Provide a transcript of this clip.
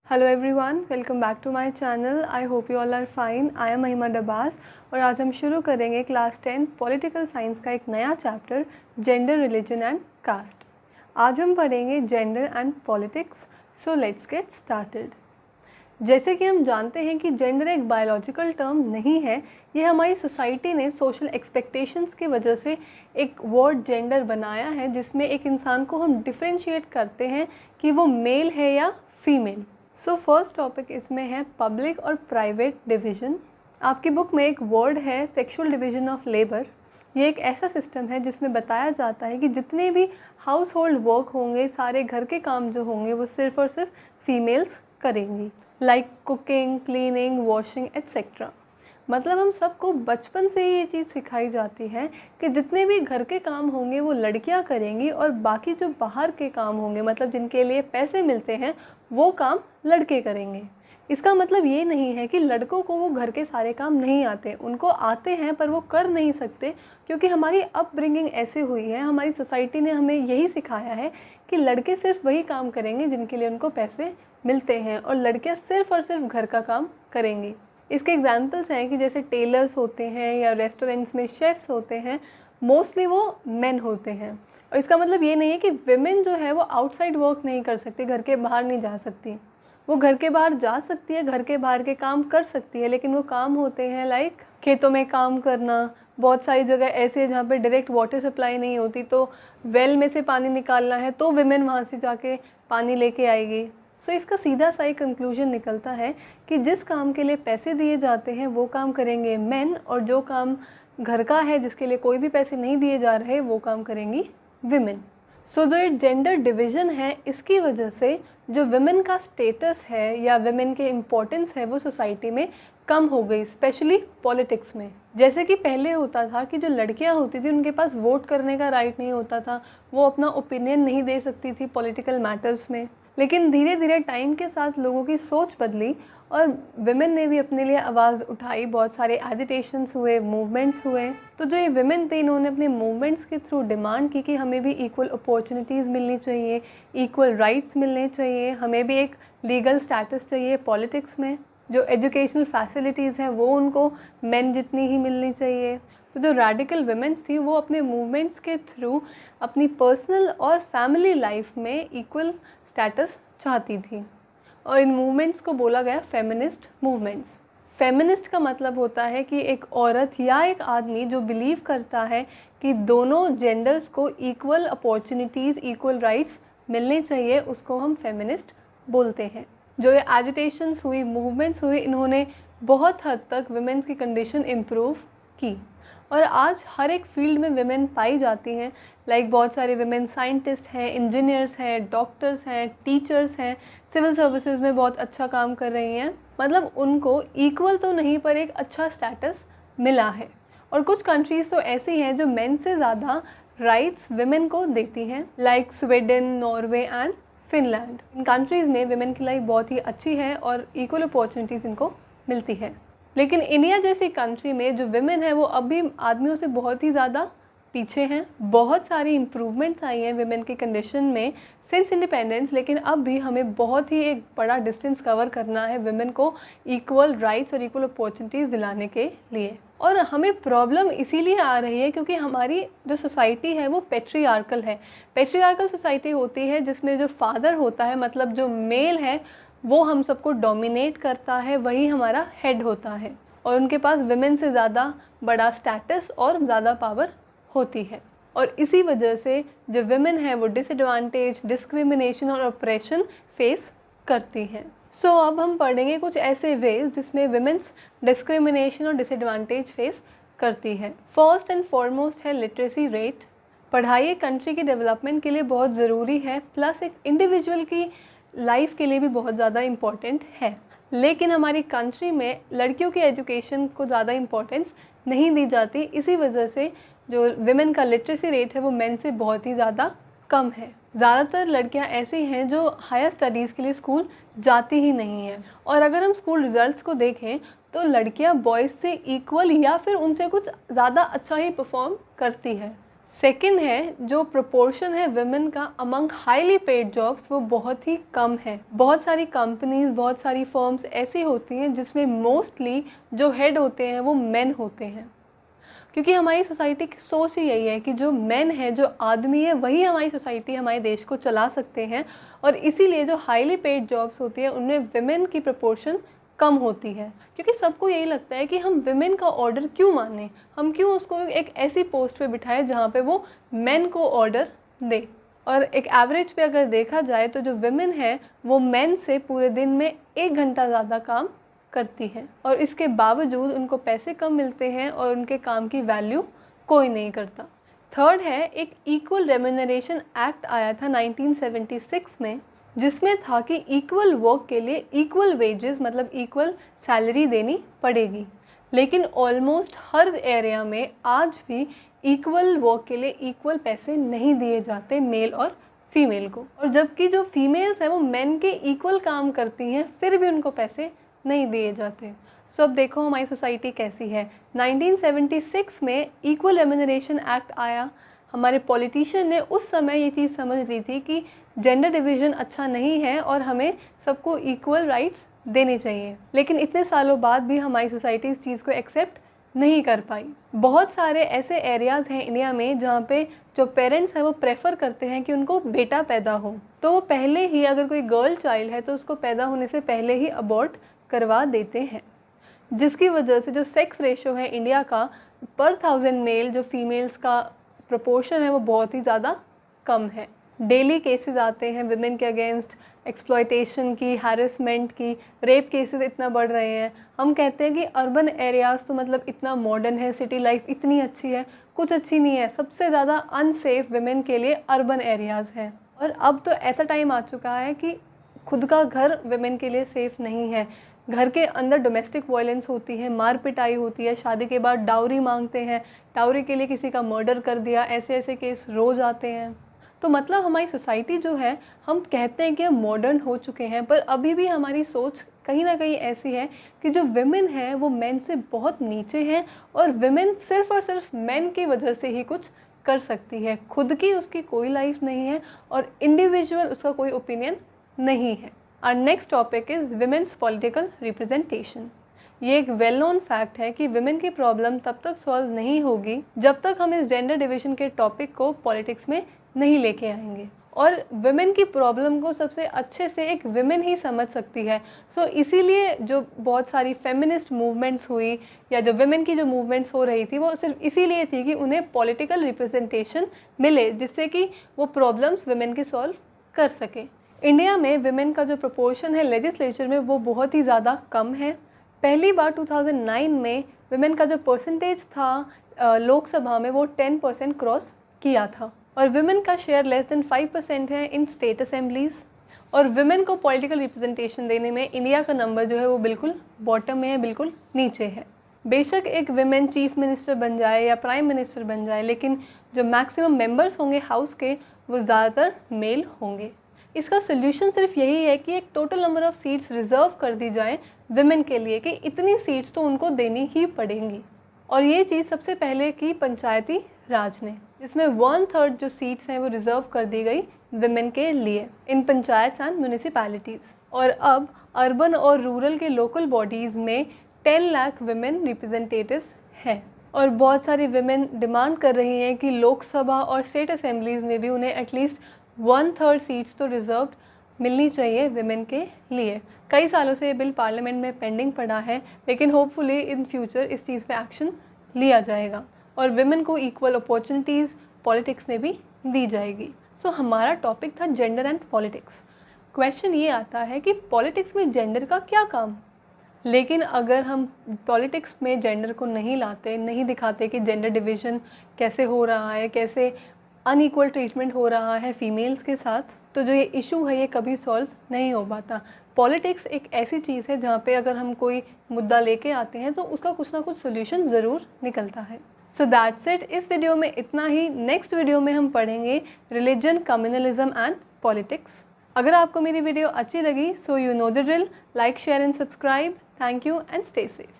Hello everyone, welcome back to my channel. I hope you all are fine. I am Mahima Dabas और आज हम शुरू करेंगे क्लास 10 पॉलिटिकल साइंस का एक नया chapter, gender, religion and caste. आज हम पढ़ेंगे gender and politics. So let's get started. जैसे कि हम जानते हैं कि जेंडर एक बायोलॉजिकल टर्म नहीं है, ये हमारी सोसाइटी ने सोशल एक्सपेक्टेशंस की वजह से एक वर्ड जेंडर बनाया है, जिसमें एक इंसान को हम डिफ्रेंशिएट करते हैं कि वो मेल है या फीमेल। सो फर्स्ट टॉपिक इसमें है पब्लिक और प्राइवेट डिवीज़न। आपकी बुक में एक वर्ड है सेक्सुअल डिवीज़न ऑफ लेबर। ये एक ऐसा सिस्टम है जिसमें बताया जाता है कि जितने भी हाउस होल्ड वर्क होंगे, सारे घर के काम जो होंगे वो सिर्फ़ और सिर्फ फीमेल्स करेंगी, like cooking, cleaning, washing etcetera. मतलब हम सबको बचपन से ही ये चीज़ सिखाई जाती है कि जितने भी घर के काम होंगे वो लड़कियां करेंगी और बाकी जो बाहर के काम होंगे, मतलब जिनके लिए पैसे मिलते हैं, वो काम लड़के करेंगे। इसका मतलब ये नहीं है कि लड़कों को वो घर के सारे काम नहीं आते, उनको आते हैं पर वो कर नहीं सकते, क्योंकि हमारी अपब्रिंगिंग ऐसे हुई है, हमारी सोसाइटी ने हमें यही सिखाया है कि लड़के सिर्फ वही काम करेंगे जिनके लिए उनको पैसे मिलते हैं और लड़कियाँ सिर्फ और सिर्फ घर का काम करेंगी। इसके एग्जाम्पल्स हैं कि जैसे टेलर्स होते हैं या रेस्टोरेंट्स में शेफ्स होते हैं, मोस्टली वो मेन होते हैं। और इसका मतलब ये नहीं है कि विमेन जो है वो आउटसाइड वर्क नहीं कर सकती, घर के बाहर नहीं जा सकती। वो घर के बाहर जा सकती है, घर के बाहर के काम कर सकती है, लेकिन वो काम होते हैं लाइक खेतों में काम करना। बहुत सारी जगह ऐसे है जहाँ पे डायरेक्ट वाटर सप्लाई नहीं होती, तो वेल में से पानी निकालना है तो विमेन वहाँ से जाके पानी लेके आएगी। सो इसका सीधा सा ही कंक्लूजन निकलता है कि जिस काम के लिए पैसे दिए जाते हैं वो काम करेंगे मेन, और जो काम घर का है जिसके लिए कोई भी पैसे नहीं दिए जा रहे वो काम करेंगी विमेन। सो जो ये जेंडर डिवीज़न है, इसकी वजह से जो विमेन का स्टेटस है या विमेन के इम्पोर्टेंस है वो सोसाइटी में कम हो गई, स्पेशली पॉलिटिक्स में। जैसे कि पहले होता था कि जो लड़कियां होती थी उनके पास वोट करने का राइट नहीं होता था, वो अपना ओपिनियन नहीं दे सकती थी पॉलिटिकल मैटर्स में। लेकिन धीरे धीरे टाइम के साथ लोगों की सोच बदली और विमेन ने भी अपने लिए आवाज़ उठाई, बहुत सारे एजिटेशंस हुए, मूवमेंट्स हुए। तो जो ये विमेन थे, इन्होंने अपने मूवमेंट्स के थ्रू डिमांड की कि हमें भी इक्वल अपॉर्चुनिटीज़ मिलनी चाहिए, इक्वल राइट्स मिलने चाहिए, हमें भी एक लीगल स्टेटस चाहिए पॉलिटिक्स में, जो एजुकेशनल फैसिलिटीज़ हैं वो उनको मेन जितनी ही मिलनी चाहिए। तो जो रेडिकल विमेंस थी वो अपने मूवमेंट्स के थ्रू अपनी पर्सनल और फैमिली लाइफ में इक्वल स्टेटस चाहती थी, और इन मूवमेंट्स को बोला गया फेमिनिस्ट मूवमेंट्स। फेमिनिस्ट का मतलब होता है कि एक औरत या एक आदमी जो बिलीव करता है कि दोनों जेंडर्स को इक्वल अपॉर्चुनिटीज़, इक्वल राइट्स मिलने चाहिए, उसको हम फेमिनिस्ट बोलते हैं। जो ये एजिटेशंस हुई, मूवमेंट्स हुई, इन्होंने बहुत हद तक विमेंस की कंडीशन इम्प्रूव की और आज हर एक फील्ड में विमेन पाई जाती हैं। लाइक बहुत सारे विमेन साइंटिस्ट हैं, इंजीनियर्स हैं, डॉक्टर्स हैं, टीचर्स हैं, सिविल सर्विसेज में बहुत अच्छा काम कर रही हैं। मतलब उनको इक्वल तो नहीं पर एक अच्छा स्टेटस मिला है। और कुछ कंट्रीज़ तो ऐसी हैं जो मेन से ज़्यादा राइट्स विमेन को देती हैं, like Sweden, Norway and Finland. In countries में विमेन की लाइफ बहुत ही अच्छी है और इक्वल अपॉर्चुनिटीज़ इनको मिलती है। लेकिन इंडिया जैसी कंट्री में जो विमेन है वो अभी आदमियों से बहुत ही ज़्यादा पीछे हैं। बहुत सारी इम्प्रूवमेंट्स आई हैं विमेन की कंडीशन में सिंस इंडिपेंडेंस, लेकिन अब भी हमें बहुत ही एक बड़ा डिस्टेंस कवर करना है विमेन को इक्वल राइट्स और इक्वल अपॉर्चुनिटीज़ दिलाने के लिए। और हमें प्रॉब्लम इसीलिए आ रही है क्योंकि हमारी जो सोसाइटी है वो पेट्रियार्कल है। पेट्रियार्कल सोसाइटी होती है जिसमें जो फादर होता है, मतलब जो मेल है, वो हम सबको डोमिनेट करता है, वही हमारा हेड होता है और उनके पास विमेन से ज़्यादा बड़ा स्टेटस और ज़्यादा पावर होती है। और इसी वजह से जो विमेन है वो डिसएडवांटेज, डिस्क्रिमिनेशन और ऑप्रेशन फेस करती हैं। सो अब हम पढ़ेंगे कुछ ऐसे वेज जिसमें विमेंस डिस्क्रिमिनेशन और डिसएडवांटेज फेस करती है। फर्स्ट एंड फॉरमोस्ट है लिटरेसी रेट। पढ़ाई एक कंट्री की डेवलपमेंट के लिए बहुत ज़रूरी है, प्लस एक इंडिविजुअल की लाइफ के लिए भी बहुत ज़्यादा इम्पॉर्टेंट है। लेकिन हमारी कंट्री में लड़कियों की एजुकेशन को ज़्यादा इम्पोर्टेंस नहीं दी जाती, इसी वजह से जो विमेन का लिटरेसी रेट है वो मेन से बहुत ही ज़्यादा कम है। ज़्यादातर लड़कियां ऐसी हैं जो हायर स्टडीज़ के लिए स्कूल जाती ही नहीं हैं। और अगर हम स्कूल रिज़ल्ट्स को देखें तो लड़कियां बॉयज़ से इक्वल या फिर उनसे कुछ ज़्यादा अच्छा ही परफॉर्म करती है। सेकंड है जो प्रोपोर्शन है विमेन का अमंग हाईली पेड जॉब्स वो बहुत ही कम है। बहुत सारी कंपनीज, बहुत सारी फर्म्स ऐसी होती हैं जिसमें मोस्टली जो हेड होते हैं वो मेन होते हैं, क्योंकि हमारी सोसाइटी की सोच ही यही है कि जो मेन है, जो आदमी है, वही हमारी सोसाइटी, हमारे देश को चला सकते हैं। और इसीलिए जो हाईली पेड जॉब्स होती है उनमें विमेन की प्रपोर्शन कम होती है, क्योंकि सबको यही लगता है कि हम विमेन का ऑर्डर क्यों माने, हम क्यों उसको एक ऐसी पोस्ट पे बिठाएं जहाँ पे वो मेन को ऑर्डर दे। और एक एवरेज पे अगर देखा जाए तो जो विमेन है वो मेन से पूरे दिन में 1 घंटा ज़्यादा काम करती हैं, और इसके बावजूद उनको पैसे कम मिलते हैं और उनके काम की वैल्यू कोई नहीं करता। थर्ड है, एक इक्वल रेम्यूनरेशन एक्ट आया था 1976 में, जिसमें था कि इक्वल वर्क के लिए इक्वल वेजेस मतलब इक्वल सैलरी देनी पड़ेगी। लेकिन ऑलमोस्ट हर एरिया में आज भी इक्वल वर्क के लिए इक्वल पैसे नहीं दिए जाते मेल और फीमेल को। और जबकि जो फीमेल्स हैं वो मेन के इक्वल काम करती हैं, फिर भी उनको पैसे नहीं दिए जाते। सो अब देखो हमारी सोसाइटी कैसी है। 1976 में इक्वल रेम्यूनरेशन एक्ट आया। हमारे पॉलिटिशियन ने उस समय ये चीज़ समझ ली थी कि जेंडर डिवीज़न अच्छा नहीं है और हमें सबको इक्वल राइट्स देने चाहिए। लेकिन इतने सालों बाद भी हमारी सोसाइटी इस चीज़ को एक्सेप्ट नहीं कर पाई। बहुत सारे ऐसे एरियाज़ हैं इंडिया में जहाँ पे जो पेरेंट्स हैं वो प्रेफर करते हैं कि उनको बेटा पैदा हो, तो वो पहले ही, अगर कोई गर्ल चाइल्ड है तो उसको पैदा होने से पहले ही अबॉर्ट करवा देते हैं, जिसकी वजह से जो सेक्स रेशो है इंडिया का पर 1000 मेल, जो फीमेल्स का प्रोपोर्शन है वो बहुत ही ज़्यादा कम है। डेली केसेस आते हैं विमेन के अगेंस्ट, एक्सप्लॉयटेशन की, हैरेसमेंट की, रेप केसेस इतना बढ़ रहे हैं। हम कहते हैं कि अर्बन एरियाज़ तो मतलब इतना मॉडर्न है, सिटी लाइफ इतनी अच्छी है, कुछ अच्छी नहीं है। सबसे ज़्यादा अनसेफ विमेन के लिए अर्बन एरियाज़ हैं। और अब तो ऐसा टाइम आ चुका है कि खुद का घर विमेन के लिए सेफ़ नहीं है। घर के अंदर डोमेस्टिक वायलेंस होती है, मार पिटाई होती है, शादी के बाद डाउरी मांगते हैं, डाउरी के लिए किसी का मर्डर कर दिया, ऐसे ऐसे केस रोज़ आते हैं। तो मतलब हमारी सोसाइटी जो है, हम कहते हैं कि हम मॉडर्न हो चुके हैं, पर अभी भी हमारी सोच कहीं ना कहीं ऐसी है कि जो विमेन है वो मेन से बहुत नीचे हैं, और विमेन सिर्फ और सिर्फ मेन की वजह से ही कुछ कर सकती है। खुद की उसकी कोई लाइफ नहीं है और इंडिविजुअल उसका कोई ओपिनियन नहीं है। Our next topic is women's political representation. ये एक वेल नोन फैक्ट है कि विमेन की प्रॉब्लम तब तक सॉल्व नहीं होगी जब तक हम इस जेंडर डिवीजन के टॉपिक को पॉलिटिक्स में नहीं लेके आएंगे, और विमेन की प्रॉब्लम को सबसे अच्छे से एक विमेन ही समझ सकती है। सो इसीलिए जो बहुत सारी फेमिनिस्ट मूवमेंट्स हुई या जो विमेन की जो मूवमेंट्स हो रही थी वो सिर्फ इसीलिए थी कि उन्हें पॉलिटिकल रिप्रेजेंटेशन मिले, जिससे कि वो प्रॉब्लम्स विमेन की सॉल्व कर सकें। इंडिया में विमेन का जो प्रोपोर्शन है लेजिस्लेचर में वो बहुत ही ज़्यादा कम है। पहली बार 2009 में विमेन का जो परसेंटेज था लोकसभा में वो 10% क्रॉस किया था, और विमेन का शेयर लेस देन 5% है इन स्टेट असेंबलीज़। और विमेन को पॉलिटिकल रिप्रेजेंटेशन देने में इंडिया का नंबर जो है वो बिल्कुल बॉटम में है, बिल्कुल नीचे है। बेशक एक विमेन चीफ मिनिस्टर बन जाए या प्राइम मिनिस्टर बन जाए, लेकिन जो मैक्सिमम मेंबर्स होंगे हाउस के वो ज़्यादातर मेल होंगे। इसका सोल्यूशन सिर्फ यही है कि एक total number of seats reserve कर दी जाए विमेन के लिए, कि इतनी सीट्स तो उनको देनी ही पड़ेंगी। और ये चीज़ सबसे पहले की पंचायती राज ने, जिसमें 1/3 जो सीट्स हैं वो रिज़र्व कर दी गई विमेन के लिए इन पंचायत एंड म्यूनिसिपैलिटीज़। और अब अर्बन और रूरल के लोकल बॉडीज़ में 10 लाख विमेन रिप्रेजेंटेटिव्स हैं। और बहुत सारी विमेन डिमांड कर रही हैं कि लोकसभा और स्टेट असेंबलीज़ में भी उन्हें एटलीस्ट 1/3 सीट्स तो रिज़र्व्ड मिलनी चाहिए विमेन के लिए। कई सालों से ये बिल पार्लियामेंट में पेंडिंग पड़ा है, लेकिन होपफुली इन फ्यूचर इस चीज़ पे एक्शन लिया जाएगा और विमेन को इक्वल अपॉर्चुनिटीज़ पॉलिटिक्स में भी दी जाएगी। सो हमारा टॉपिक था जेंडर एंड पॉलिटिक्स। क्वेश्चन ये आता है कि पॉलिटिक्स में जेंडर का क्या काम? लेकिन अगर हम पॉलिटिक्स में जेंडर को नहीं लाते, नहीं दिखाते कि जेंडर डिवीज़न कैसे हो रहा है, कैसे अनइक्वल ट्रीटमेंट हो रहा है फीमेल्स के साथ, तो जो ये इशू है ये कभी सॉल्व नहीं हो पाता। पॉलिटिक्स एक ऐसी चीज़ है जहाँ पे अगर हम कोई मुद्दा लेके आते हैं तो उसका कुछ ना कुछ सोल्यूशन ज़रूर निकलता है। So that's it. इस वीडियो में इतना ही। नेक्स्ट वीडियो में हम पढ़ेंगे रिलीजन, कम्युनलिज्म एंड पॉलिटिक्स। अगर आपको मेरी वीडियो अच्छी लगी so you know the drill, like, share and subscribe. Thank you and stay safe.